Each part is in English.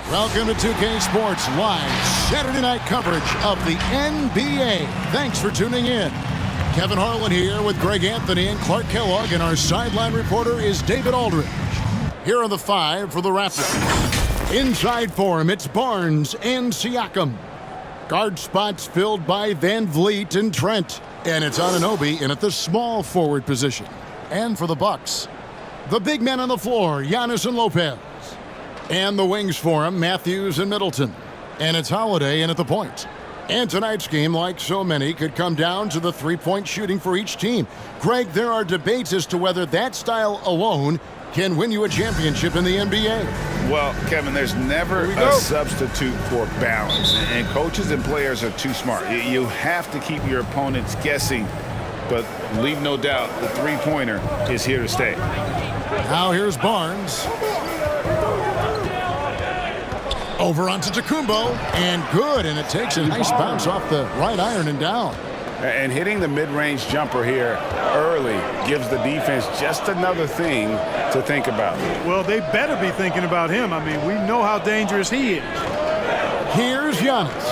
Welcome to 2K Sports Live Saturday night coverage of the NBA. Thanks for tuning in. Kevin Harlan here with Greg Anthony and Clark Kellogg, and our sideline reporter is David Aldridge. Here are the five for the Raptors. Inside for him, it's Barnes and Siakam. Guard spots filled by Van Vliet and Trent. And it's Anunoby in at the small forward position. And for the Bucks, the big men on the floor, Giannis and Lopez. And the wings for him, Matthews and Middleton. And it's Holiday in at the point. And tonight's game, like so many, could come down to the three-point shooting for each team. Greg, there are debates as to whether that style alone can win you a championship in the NBA. Well, Kevin, there's never a substitute for balance. And coaches and players are too smart. You have to keep your opponents guessing. But leave no doubt, the three-pointer is here to stay. Now here's Barnes. Over onto Tacumbo, and good, and it takes a nice bounce off the right iron and down. And hitting the mid-range jumper here early gives the defense just another thing to think about. Well, they better be thinking about him. I mean, we know how dangerous he is. Here's Giannis.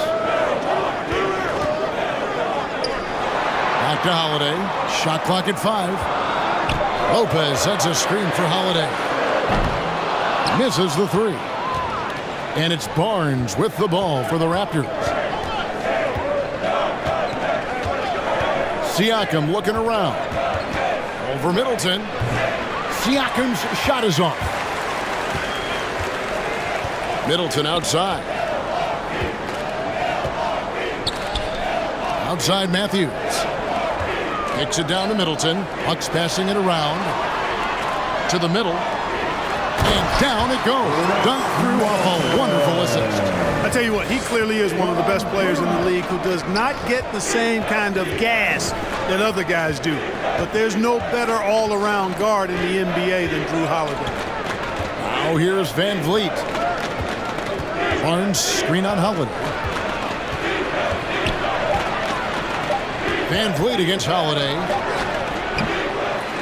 Back to Holiday. Shot clock at 5. Lopez sets a screen for Holiday. Misses the three. And it's Barnes with the ball for the Raptors. Siakam looking around. Over Middleton. Siakam's shot is off. Middleton outside. Outside Matthews. Kicks it down to Middleton. Bucks passing it around. To the middle. And down it goes. Dunked through off a wonderful assist. I tell you what, he clearly is one of the best players in the league who does not get the same kind of gas that other guys do. But there's no better all-around guard in the NBA than Drew Holiday. Now here's Van Vliet. Barnes screen on Holiday. Van Vliet against Holiday.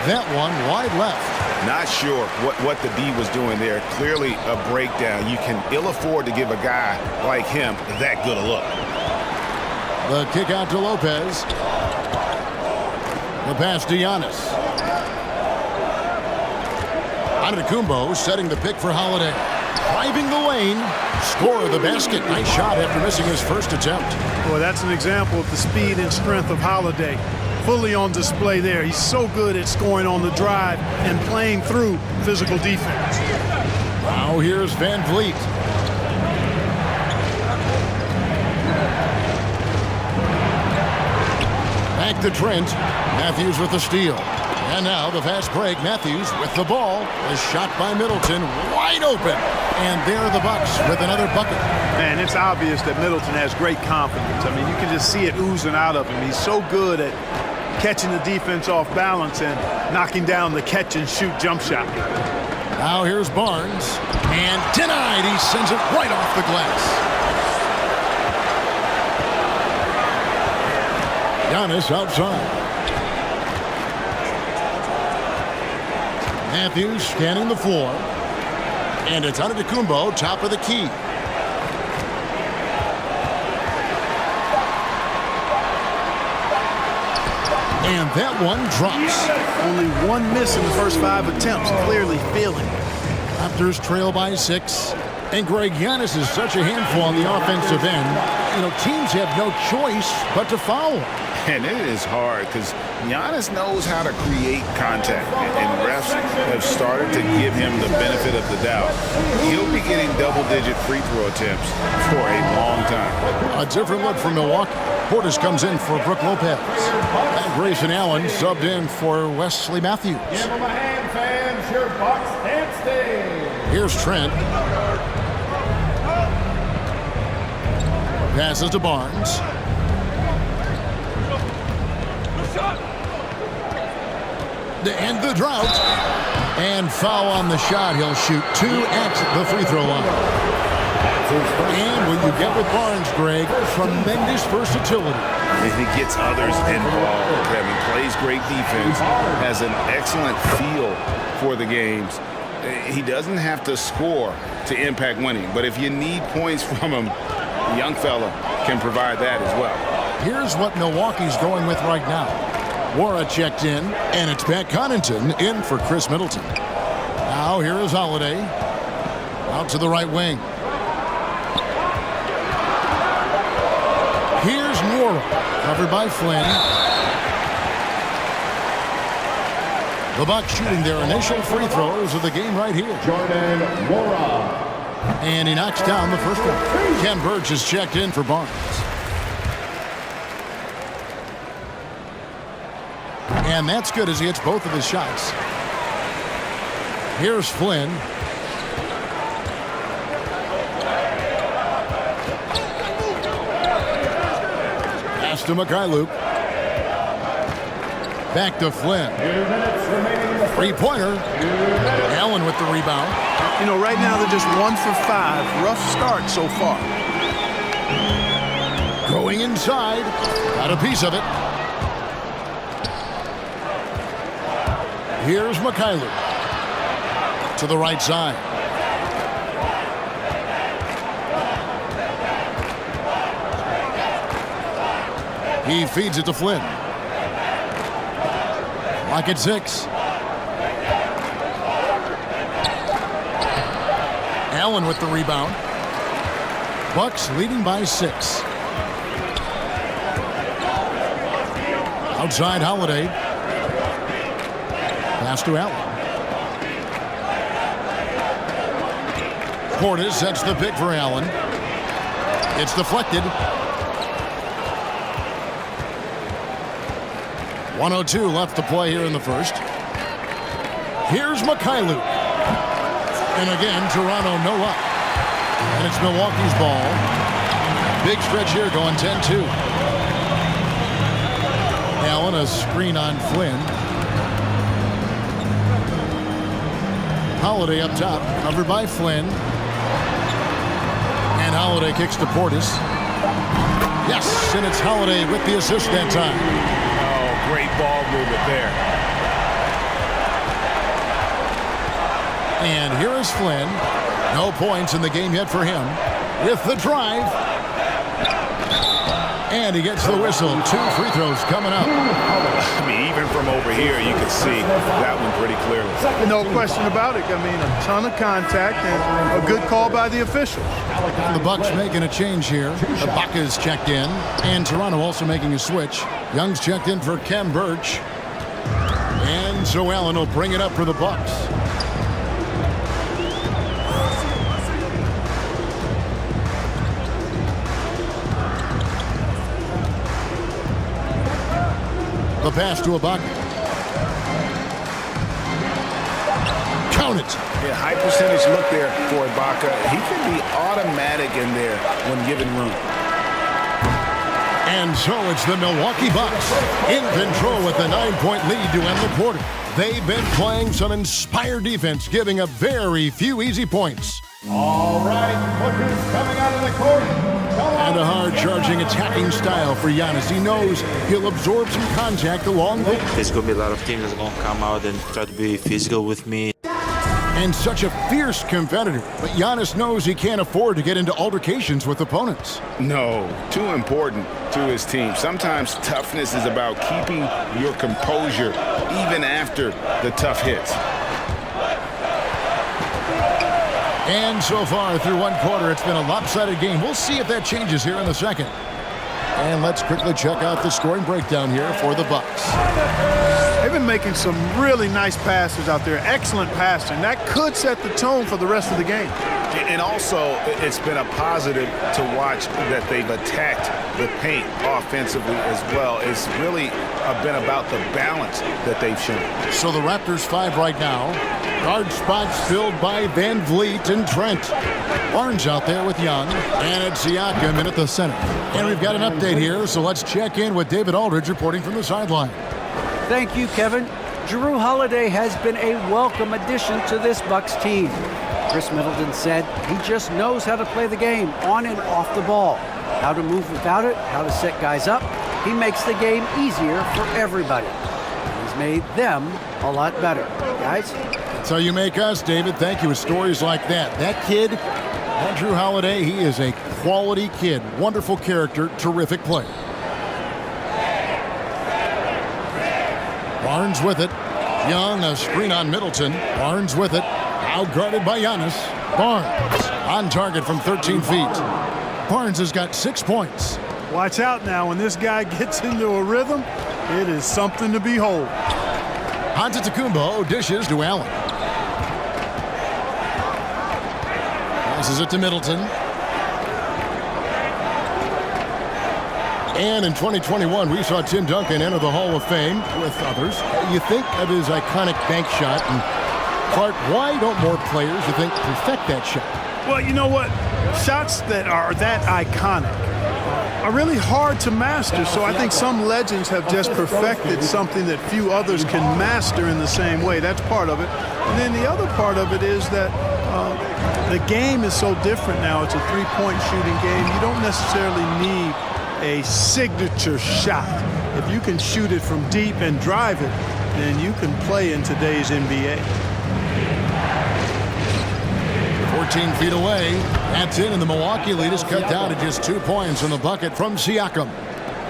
That one wide left. Not sure what the D was doing there. Clearly a breakdown. You can ill afford to give a guy like him that good a look. The kick out to Lopez. The pass to Giannis. Antetokounmpo setting the pick for Holiday. Driving the lane. Score the basket. Nice shot after missing his first attempt. Boy, that's an example of the speed and strength of Holiday. Fully on display there. He's so good at scoring on the drive and playing through physical defense. Now here's Van Vliet. Back to Trent. Matthews with the steal. And now the fast break. Matthews with the ball. A shot by Middleton. Wide open. And there are the Bucks with another bucket. Man, it's obvious that Middleton has great confidence. I mean, you can just see it oozing out of him. He's so good at catching the defense off balance and knocking down the catch-and-shoot jump shot. Now here's Barnes. And denied. He sends it right off the glass. Giannis outside. Matthews scanning the floor. And it's Antetokounmpo, top of the key. And that one drops. Only one miss in the first 5 attempts. Clearly feeling. Raptors trail by 6. And Greg, Giannis is such a handful on the offensive end. You know, teams have no choice but to foul. And it is hard because Giannis knows how to create contact. And refs have started to give him the benefit of the doubt. He'll be getting double-digit free throw attempts for a long time. A different look for Milwaukee. Portis comes in for Brook Lopez. And Grayson Allen subbed in for Wesley Matthews. Give him a hand, fans. Your Bucks can't stay. Here's Trent. Passes to Barnes. And the drought. And foul on the shot. He'll shoot 2 at the free throw line. And what you get with Barnes, Greg, tremendous versatility. And he gets others involved. Kevin plays great defense, has an excellent feel for the games, He doesn't have to score to impact winning, but if you need points from him, the young fella can provide that as well. Here's what Milwaukee's going with right now. Wara checked in, and it's Pat Connaughton in for Chris Middleton. Now here is Holiday. Out to the right wing. Here's Wara, covered by Flynn. The Bucks shooting their initial free throws of the game right here. Jordan Wara. And he knocks down the first one. Ken Burge is checked in for Barnes. And that's good as he hits both of his shots. Here's Flynn. Pass to Mikhailuk. Back to Flynn. 3-pointer. Allen with the rebound. You know, right now they're just 1 for 5. Rough start so far. Going inside. Got a piece of it. Here's Mikhailuk. To the right side. He feeds it to Flynn. Lock at 6. Allen with the rebound. Bucks leading by 6. Outside Holiday. Pass to Allen. Portis sets the pick for Allen. It's deflected. 1:02 left to play here in the first. Here's Mikhailuk. And again, Toronto no luck. And it's Milwaukee's ball. Big stretch here going 10-2. Allen a screen on Flynn. Holiday up top, covered by Flynn. And Holiday kicks to Portis. Yes, and it's Holiday with the assist that time. Oh, great ball movement there. And here is Flynn. No points in the game yet for him. With the drive. And he gets the whistle. 2 free throws coming up. I mean, even from over here, you can see that one pretty clearly. No question about it. I mean, a ton of contact and a good call by the officials. The Bucks making a change here. Ibaka's checked in. And Toronto also making a switch. Young's checked in for Ken Burge. And so Allen will bring it up for the Bucks. The pass to Ibaka. Count it. Yeah, high percentage look there for Ibaka. He can be automatic in there when given room. And so it's the Milwaukee Bucks in control with a 9-point lead to end the quarter. They've been playing some inspired defense, giving up very few easy points. All right, look who's coming out of the court. And a hard-charging attacking style for Giannis. He knows he'll absorb some contact along the way. There's going to be a lot of teams that's going to come out and try to be physical with me. And such a fierce competitor. But Giannis knows he can't afford to get into altercations with opponents. No, too important to his team. Sometimes toughness is about keeping your composure even after the tough hits. And so far through one quarter, it's been a lopsided game. We'll see if that changes here in the second. And let's quickly check out the scoring breakdown here for the Bucks. They've been making some really nice passes out there. Excellent passing. That could set the tone for the rest of the game. And also, it's been a positive to watch that they've attacked the paint offensively as well. It's really been about the balance that they've shown. So the Raptors 5 right now. Guard spots filled by Van Vliet and Trent. Barnes out there with Young. And it's Siakam in at the center. And we've got an update here, so let's check in with David Aldridge reporting from the sideline. Thank you, Kevin. Jrue Holiday has been a welcome addition to this Bucks team. Chris Middleton said he just knows how to play the game on and off the ball, how to move without it, how to set guys up. He makes the game easier for everybody. He's made them a lot better. Guys, So you make us, David. Thank you. With stories like that. That kid, Andrew Holiday, he is a quality kid. Wonderful character, terrific player. Barnes with it. Young, a screen on Middleton. Barnes with it. Out guarded by Giannis. Barnes on target from 13 feet. Barnes has got 6 points. Watch out now. When this guy gets into a rhythm, it is something to behold. Antetokounmpo dishes to Allen. Passes it to Middleton. And in 2021, we saw Tim Duncan enter the Hall of Fame with others. You think of his iconic bank shot, and Clark, why don't more players, you think, perfect that shot? Well, you know what? Shots that are that iconic are really hard to master, so I think some legends have just perfected something that few others can master in the same way. That's part of it. And then the other part of it is that the game is so different now. It's a three-point shooting game. You don't necessarily need a signature shot. If you can shoot it from deep and drive it, then you can play in today's NBA. 14 feet away. That's in, and the Milwaukee lead is cut down to just 2 points in the bucket from Siakam.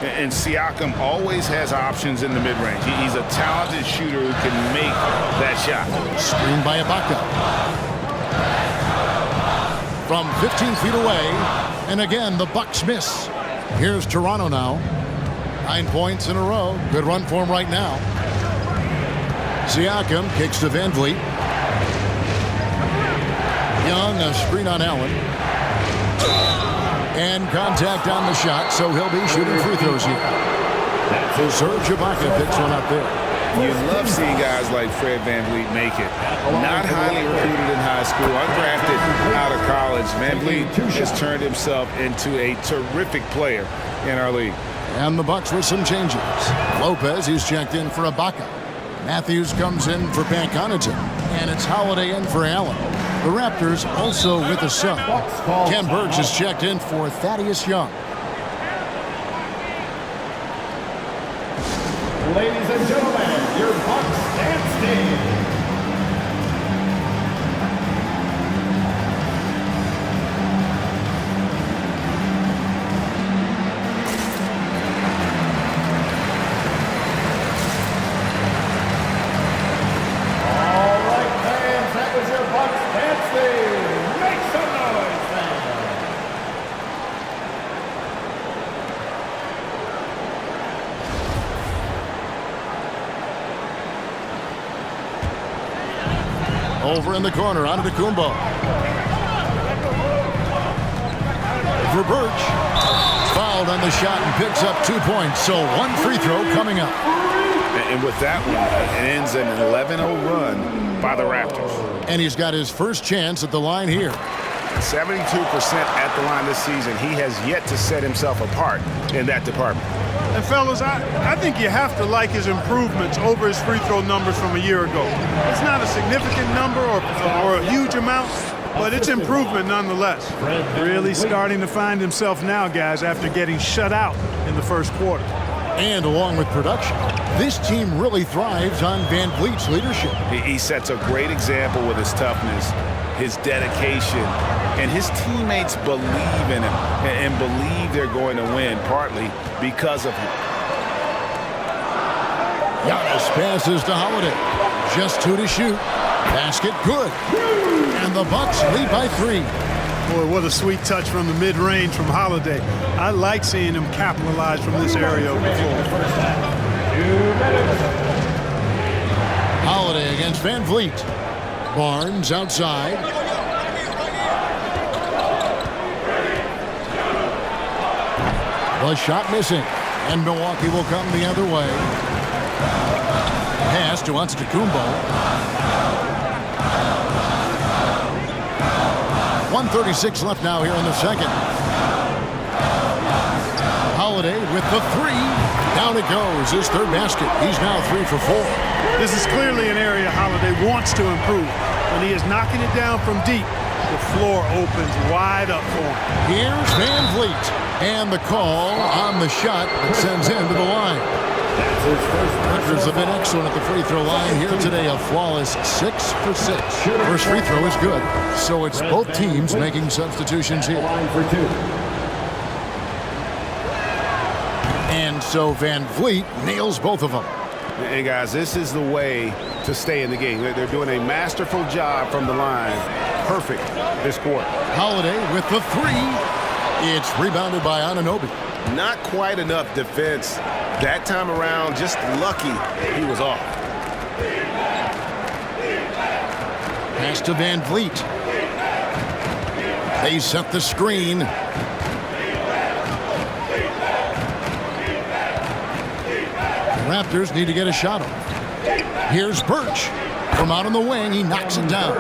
And Siakam always has options in the mid-range. He's a talented shooter who can make that shot. Screened by Ibaka. From 15 feet away, and again, the Bucks miss. Here's Toronto now. 9 points in a row. Good run for him right now. Siakam kicks to Van Vliet. Young, a screen on Allen. And contact on the shot, so he'll be shooting free throws here. So Serge Ibaka picks one up there. You love seeing guys like Fred VanVleet make it. Not highly recruited in high school, undrafted out of college. VanVleet has turned himself into a terrific player in our league. And the Bucks with some changes. Lopez, he's checked in for Ibaka. Matthews comes in for Pat Connaughton. And it's Holiday in for Allen. The Raptors also with a sub. Ken Burks is checked in for Thaddeus Young. Ladies and gentlemen, your Bucks dance team. All right, fans, that was your Bucks dance team. Make some noise, fans. Over in the corner, Antetokounmpo. For Birch. Fouled on the shot and picks up 2 points. So one free throw coming up. And with that one, it ends an 11-0 run by the Raptors. And he's got his first chance at the line here. 72% at the line this season. He has yet to set himself apart in that department. And fellas, I think you have to like his improvements over his free throw numbers from a year ago. It's not a significant number or a huge amount, but it's improvement nonetheless. Really starting to find himself now, guys, after getting shut out in the first quarter. And along with production, this team really thrives on Van Vliet's leadership. He sets a great example with his toughness, his dedication, and his teammates believe in him and believe they're going to win, partly because of him. Giannis passes to Holiday. Just 2 to shoot. Basket good. And the Bucks lead by 3. Boy, what a sweet touch from the mid-range from Holiday. I like seeing him capitalize from this area of the floor. Holiday against Van Vliet. Barnes outside. The shot missing. And Milwaukee will come the other way. Pass to Antetokounmpo. 1:36 left now here in the second. Holiday with the 3. Down it goes. His third basket. He's now 3 for 4. This is clearly an area Holiday wants to improve. When he is knocking it down from deep, the floor opens wide up for him. Here's Van Vliet. And the call on the shot that sends him to the line. Raptors have been excellent at the free throw line here today. A flawless 6 for 6. First free throw is good. So it's both teams making substitutions here. And so Van Vliet nails both of them. Hey, guys, this is the way to stay in the game. They're doing a masterful job from the line. Perfect this quarter. Holiday with the three. It's rebounded by Anunoby. Not quite enough defense that time around. Just lucky he was off. Pass to Van Vliet. They set the screen. The Raptors need to get a shot off. Here's Birch. From out on the wing, he knocks it down.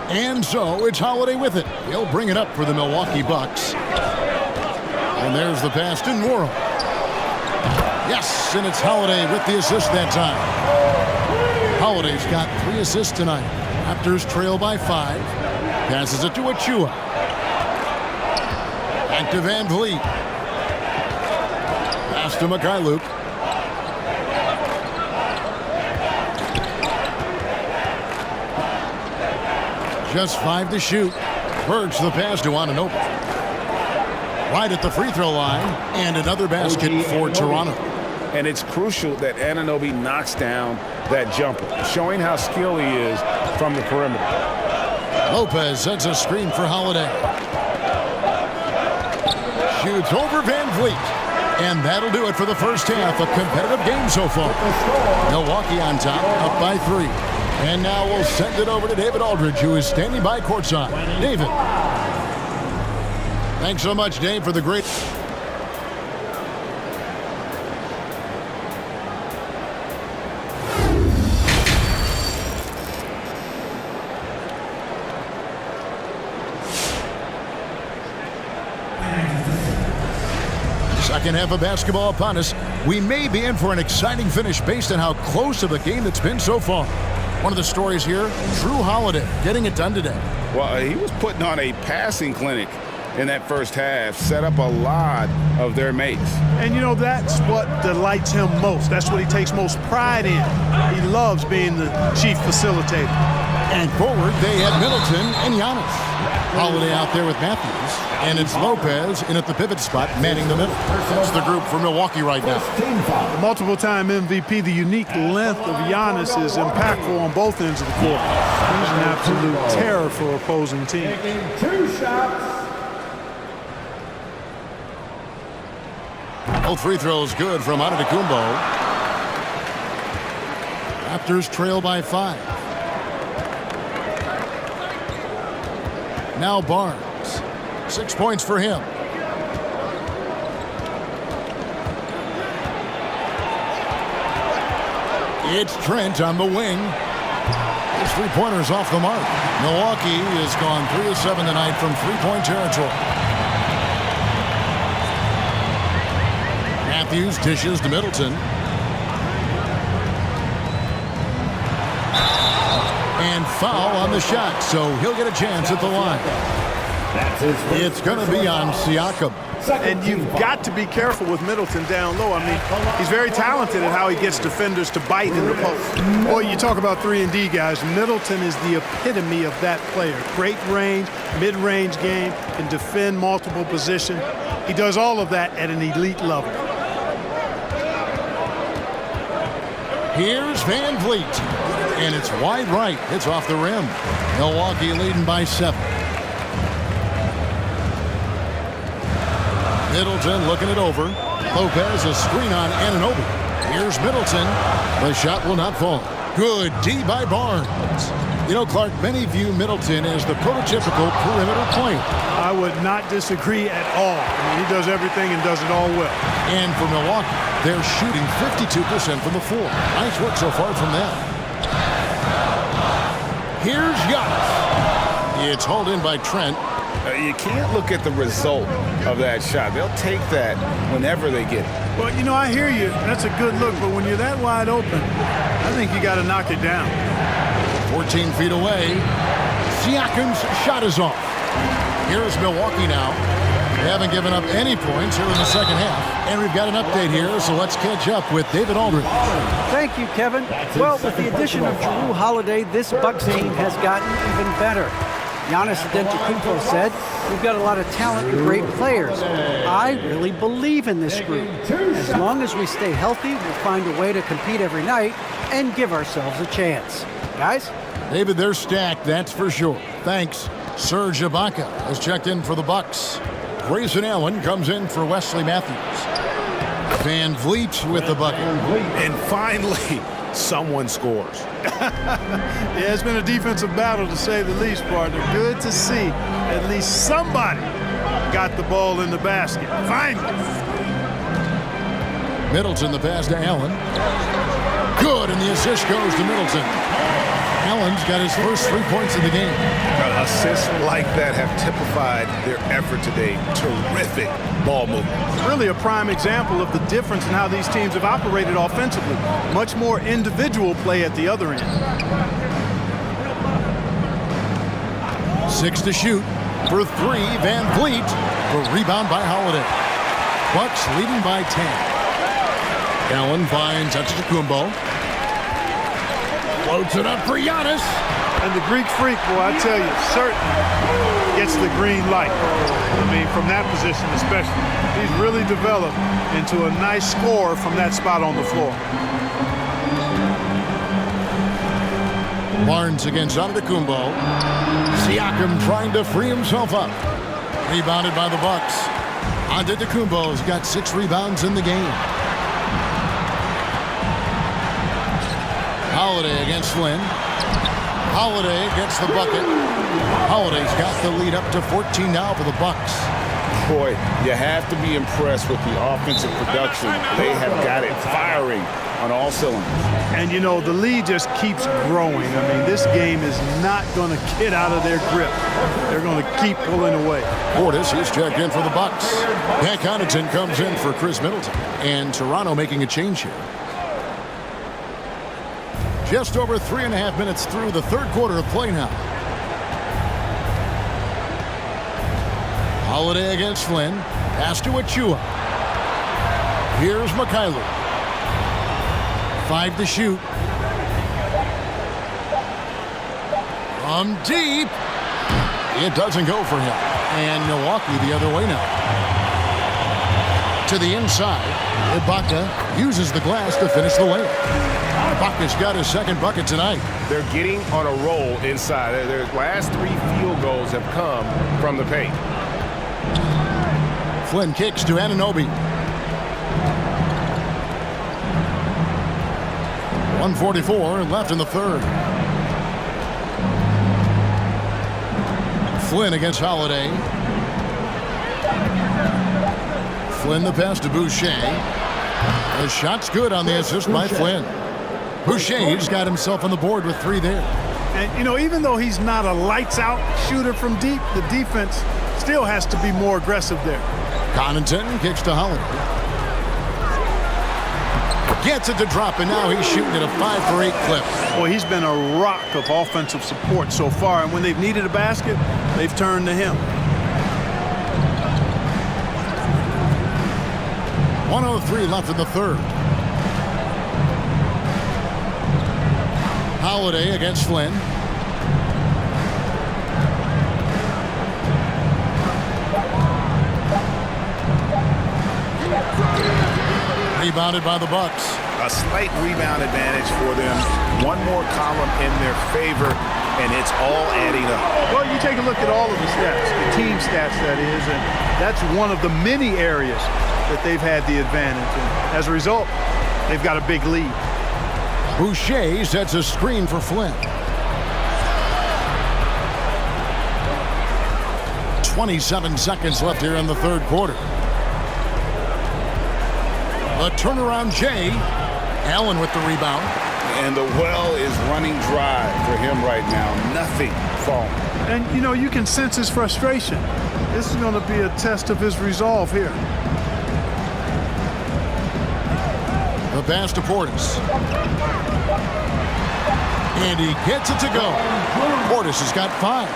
And so it's Holiday with it. He'll bring it up for the Milwaukee Bucks. And there's the pass to Nwora. Yes, and it's Holiday with the assist that time. Holiday's got 3 assists tonight. Raptors trail by 5. Passes it to Achua. Back to Van Vliet. Pass to Mikhailuk. Just 5 to shoot. Birch the pass to Anunoby. Right at the free throw line, and another basket for Toronto. And it's crucial that Anunoby knocks down that jumper, showing how skilled he is from the perimeter. Lopez sets a screen for Holiday. Shoots over Van Vliet. And that'll do it for the first half. A competitive game so far. Milwaukee on top, up by 3. And now we'll send it over to David Aldridge, who is standing by courtside. David. Thanks so much, Dave, for the great... Second half of basketball upon us. We may be in for an exciting finish based on how close of a game it's been so far. One of the stories here, Jrue Holiday getting it done today. Well, he was putting on a passing clinic in that first half, set up a lot of their mates. And, you know, that's what delights him most. That's what he takes most pride in. He loves being the chief facilitator. And forward, they have Middleton and Giannis. Holiday out there with Matthews. And it's Lopez in at the pivot spot, manning the middle. That's the group for Milwaukee right now. The multiple-time MVP, the unique length of Giannis is impactful on both ends of the court. He's an absolute terror for opposing teams. Taking 2 shots. Both free throws good from Antetokounmpo. Raptors trail by 5. Now Barnes. 6 points for him. It's Trent on the wing. His three-pointer's off the mark. Milwaukee has gone 3 of 7 tonight from three-point territory. Matthews dishes to Middleton. And foul on the shot, so he'll get a chance at the line. It's going to be on Siakam. And you've got to be careful with Middleton down low. I mean, he's very talented at how he gets defenders to bite in the post. Boy, you talk about 3-and-D guys. Middleton is the epitome of that player. Great range, mid-range game, can defend multiple positions. He does all of that at an elite level. Here's Van Vliet. And it's wide right. It's off the rim. Milwaukee leading by 7. Middleton looking it over. Lopez a screen on Anunoby. Here's Middleton. The shot will not fall. Good D by Barnes. You know, Clark, many view Middleton as the prototypical perimeter player. I would not disagree at all. I mean, he does everything and does it all well. And for Milwaukee, they're shooting 52% from the floor. Nice work so far from them. Here's Giannis. It's hauled in by Trent. You can't look at the result of that shot. They'll take that whenever they get it. Well, you know, I hear you. That's a good look, but when you're that wide open, I think you got to knock it down. 14 feet away. Siakam's shot is off. Here's Milwaukee now. They haven't given up any points here in the second half. And we've got an update here, so let's catch up with David Aldridge. Thank you, Kevin. Well, with the addition of Jrue Holiday, this Bucks team has gotten even better. Giannis Antetokounmpo said, "We've got a lot of talent and great players." I really believe in this group. As long as we stay healthy, we'll find a way to compete every night and give ourselves a chance. Guys? David, they're stacked, that's for sure. Thanks. Serge Ibaka has checked in for the Bucks. Grayson Allen comes in for Wesley Matthews. Van Vliet with the bucket. And finally, someone scores. Yeah, it's been a defensive battle to say the least, partner. Good to see at least somebody got the ball in the basket. Finally. Middleton the pass to Allen. Good, and the assist goes to Middleton. Allen's got his first 3 points of the game. Assists like that have typified their effort today. Terrific ball movement. Really a prime example of the difference in how these teams have operated offensively. Much more individual play at the other end. 6 to shoot. For 3, Van Vliet. The rebound by Holiday. Bucks leading by 10. Allen finds Antetokounmpo. Floats it up for Giannis. And the Greek freak, boy, I tell you, certainly gets the green light. I mean, from that position especially. He's really developed into a nice scorer from that spot on the floor. Barnes against Antetokounmpo. Siakam trying to free himself up. Rebounded by the Bucks. Antetokounmpo's got 6 rebounds in the game. Holiday against Flynn. Holiday gets the bucket. Holiday's got the lead up to 14 now for the Bucks. Boy, you have to be impressed with the offensive production. They have got it firing on all cylinders. And, you know, the lead just keeps growing. I mean, this game is not going to get out of their grip. They're going to keep pulling away. Portis, he's checked in for the Bucks. Pat Connaughton comes in for Chris Middleton. And Toronto making a change here. Just over 3.5 minutes through the third quarter of play now. Holiday against Flynn. Pass to Achua. Here's Mikhailuk. 5 to shoot. From deep. It doesn't go for him. And Milwaukee the other way now. To the inside. Ibaka uses the glass to finish the layup. Ibaka's got his second bucket tonight. They're getting on a roll inside. Their last 3 field goals have come from the paint. Flynn kicks to Anunoby. 1:44 left in the third. Flynn against Holiday. Flynn the pass to Boucher. The shot's good on the assist by Flynn. Boucher's got himself on the board with 3 there. And, you know, even though he's not a lights-out shooter from deep, the defense still has to be more aggressive there. Connaughton kicks to Holiday. Gets it to drop, and now he's shooting at a 5-for-8 clip. Boy, he's been a rock of offensive support so far, and when they've needed a basket, they've turned to him. 1:03 left in the third. Holiday against Flynn. Rebounded by the Bucks. A slight rebound advantage for them. One more column in their favor, and it's all adding up. Well, you take a look at all of the stats, the team stats that is, and that's one of the many areas that they've had the advantage. And as a result, they've got a big lead. Boucher sets a screen for Flynn. 27 seconds left here in the third quarter. A turnaround Jay. Allen with the rebound. And the well is running dry for him right now. Nothing falling. And, you know, you can sense his frustration. This is going to be a test of his resolve here. The pass to Portis. And he gets it to go. Portis has got 5.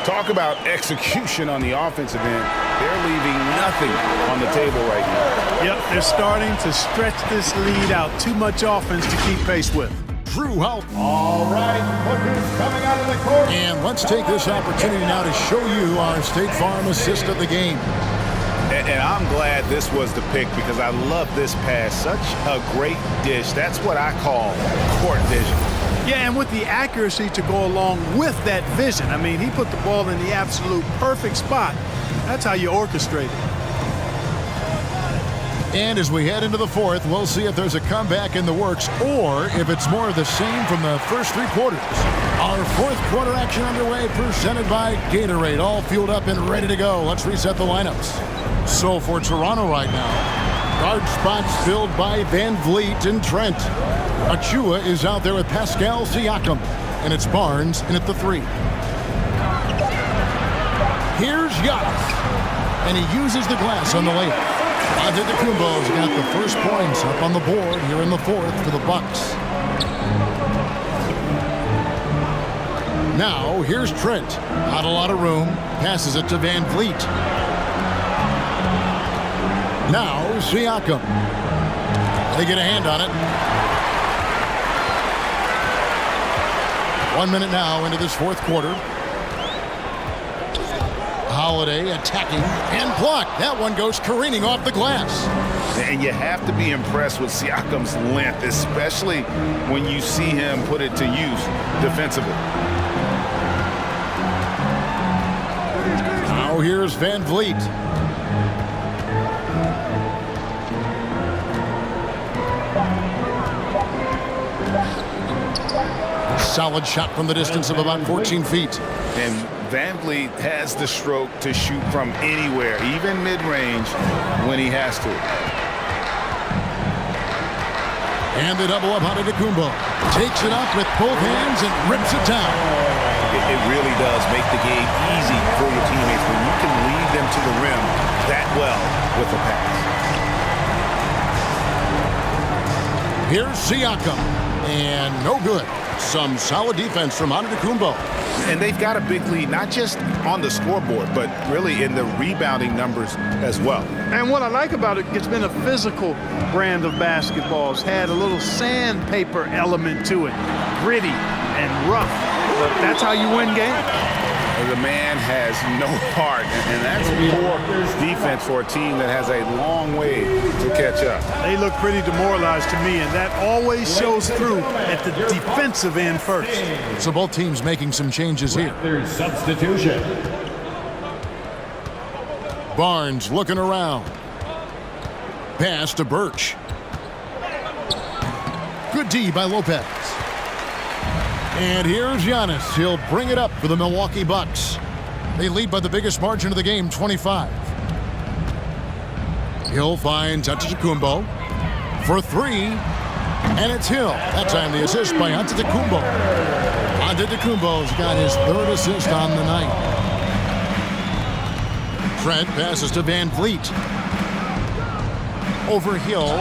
Talk about execution on the offensive end. They're leaving nothing on the table right now. Yep, they're starting to stretch this lead out. Too much offense to keep pace with. Drew Holiday. All right, look who's coming out of the court. And let's take this opportunity now to show you our State Farm assist of the game. And I'm glad this was the pick because I love this pass. Such a great dish. That's what I call court vision. Yeah, and with the accuracy to go along with that vision. I mean, he put the ball in the absolute perfect spot. That's how you orchestrate it. And as we head into the fourth, we'll see if there's a comeback in the works or if it's more of the same from the first three quarters. Our fourth quarter action underway, presented by Gatorade. All fueled up and ready to go. Let's reset the lineups. So for Toronto right now, guard spots filled by Van Vliet and Trent. Achua is out there with Pascal Siakam. And it's Barnes in at the 3. Here's Giannis. And he uses the glass on the layup. Antetokounmpo's got the first points up on the board here in the fourth for the Bucks. Now, here's Trent. Not a lot of room. Passes it to Van Vliet. Now, Siakam. They get a hand on it. 1 minute now into this fourth quarter. Holiday attacking and blocked. That one goes careening off the glass. And you have to be impressed with Siakam's length, especially when you see him put it to use defensively. Now here's Van Vliet. Solid shot from the distance of about 14 feet. And Van Vliet has the stroke to shoot from anywhere, even mid-range, when he has to. And they double up Antetokounmpo. Takes it up with both hands and rips it down. It really does make the game easy for your teammates when you can lead them to the rim that well with a pass. Here's Siakam. And no good. Some solid defense from Antetokounmpo. And they've got a big lead, not just on the scoreboard, but really in the rebounding numbers as well. And what I like about it, it's been a physical brand of basketball. It's had a little sandpaper element to it. Gritty and rough. But that's how you win games. The man has no heart, and that's poor defense for a team that has a long way to catch up. They look pretty demoralized to me, and that always shows through at the defensive end first. So both teams making some changes here. There's substitution. Barnes looking around. Pass to Birch. Good D by Lopez. And here's Giannis. He'll bring it up for the Milwaukee Bucks. They lead by the biggest margin of the game, 25. Hill finds Antetokounmpo for 3. And it's Hill. That time the assist by Antetokounmpo. Antetokounmpo's got his 3rd assist on the night. Trent passes to Van Vliet. Over Hill.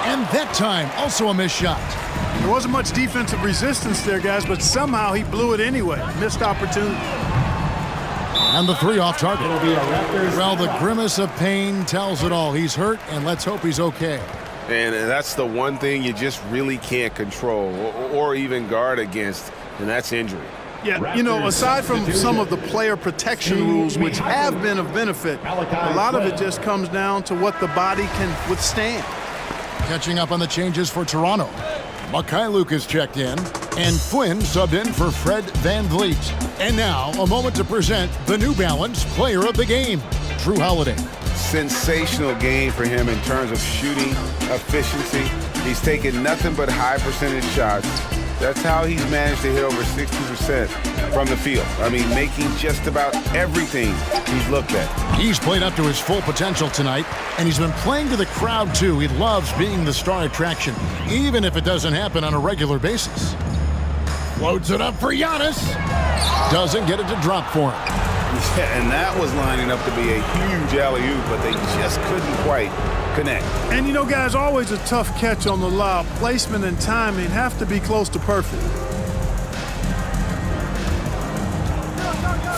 And that time, also a missed shot. There wasn't much defensive resistance there, guys, but somehow he blew it anyway. Missed opportunity. And the 3 off target. It'll be a Raptors. Well, the grimace of pain tells it all. He's hurt, and let's hope he's okay. And that's the one thing you just really can't control or even guard against, and that's injury. Yeah, you know, aside from some of the player protection rules, which have been of benefit, a lot of it just comes down to what the body can withstand. Catching up on the changes for Toronto. Mikhailuk is checked in, and Flynn subbed in for Fred Van Vliet. And now, a moment to present the New Balance Player of the Game, Drew Holiday. Sensational game for him in terms of shooting efficiency. He's taken nothing but high percentage shots. That's how he's managed to hit over 60% from the field. I mean, making just about everything he's looked at. He's played up to his full potential tonight, and he's been playing to the crowd, too. He loves being the star attraction, even if it doesn't happen on a regular basis. Loads it up for Giannis. Doesn't get it to drop for him. Yeah, and that was lining up to be a huge alley-oop, but they just couldn't quite connect. And you know, guys, always a tough catch on the lob. Placement and timing have to be close to perfect.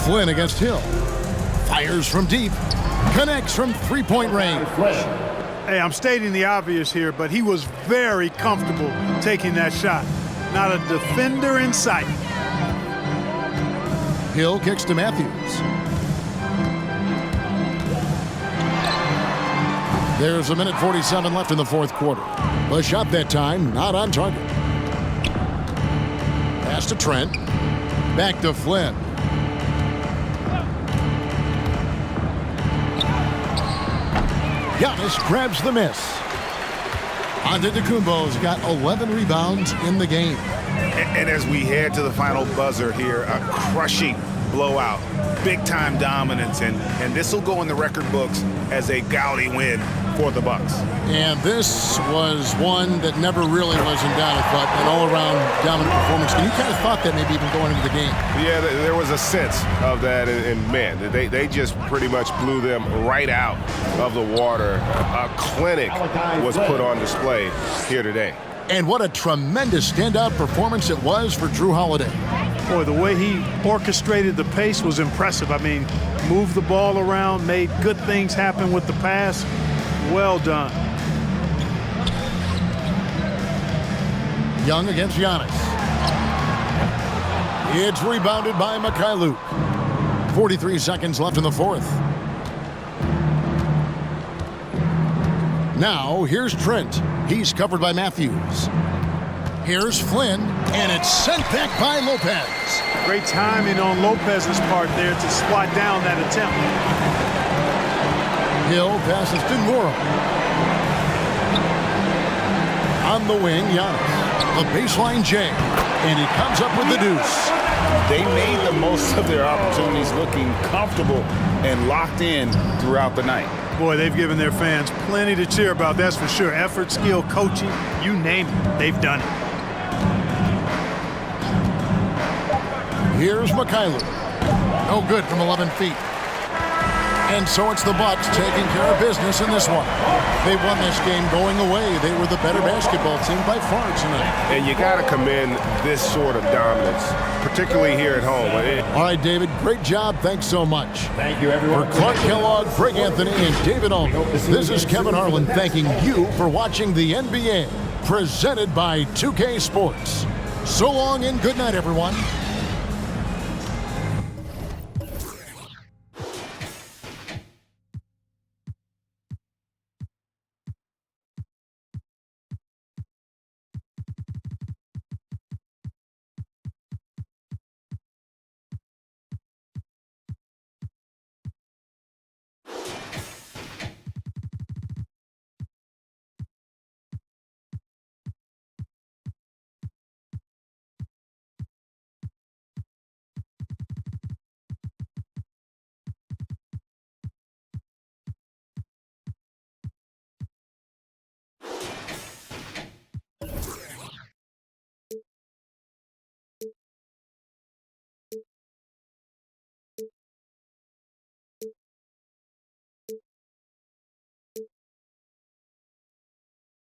Flynn against Hill. Fires from deep. Connects from three-point range. Hey, I'm stating the obvious here, but he was very comfortable taking that shot. Not a defender in sight. Hill kicks to Matthews. There's a minute 47 left in the fourth quarter. The shot that time, not on target. Pass to Trent. Back to Flynn. Giannis grabs the miss. Antetokounmpo's got 11 rebounds in the game. And as we head to the final buzzer here, a crushing blowout, big-time dominance, and this will go in the record books as a gaudy win for the Bucks. And this was one that never really was in doubt, I thought, an all-around dominant performance. And you kind of thought that maybe even going into the game. Yeah, there was a sense of that, and man, they just pretty much blew them right out of the water. A clinic was put on display here today. And what a tremendous standout performance it was for Jrue Holiday. Boy, the way he orchestrated the pace was impressive. I mean, moved the ball around, made good things happen with the pass. Well done. Young against Giannis. It's rebounded by Mikhailuk. 43 seconds left in the fourth. Now, here's Trent. He's covered by Matthews. Here's Flynn, and it's sent back by Lopez. Great timing on Lopez's part there to swat down that attempt. Hill passes to Moore. On the wing, Giannis. A baseline J, and he comes up with the deuce. They made the most of their opportunities, looking comfortable and locked in throughout the night. Boy, they've given their fans plenty to cheer about, that's for sure. Effort, skill, coaching, you name it, they've done it. Here's Mikhailuk. No good from 11 feet. And so it's the Bucks taking care of business in this one. They won this game going away. They were the better basketball team by far tonight. And you got to commend this sort of dominance, particularly here at home. All right, David, great job. Thanks so much. Thank you, everyone. For Clark Kellogg, Greg Anthony, and David Allman, this is Kevin Harlan thanking you for watching the NBA, presented by 2K Sports. So long and good night, everyone.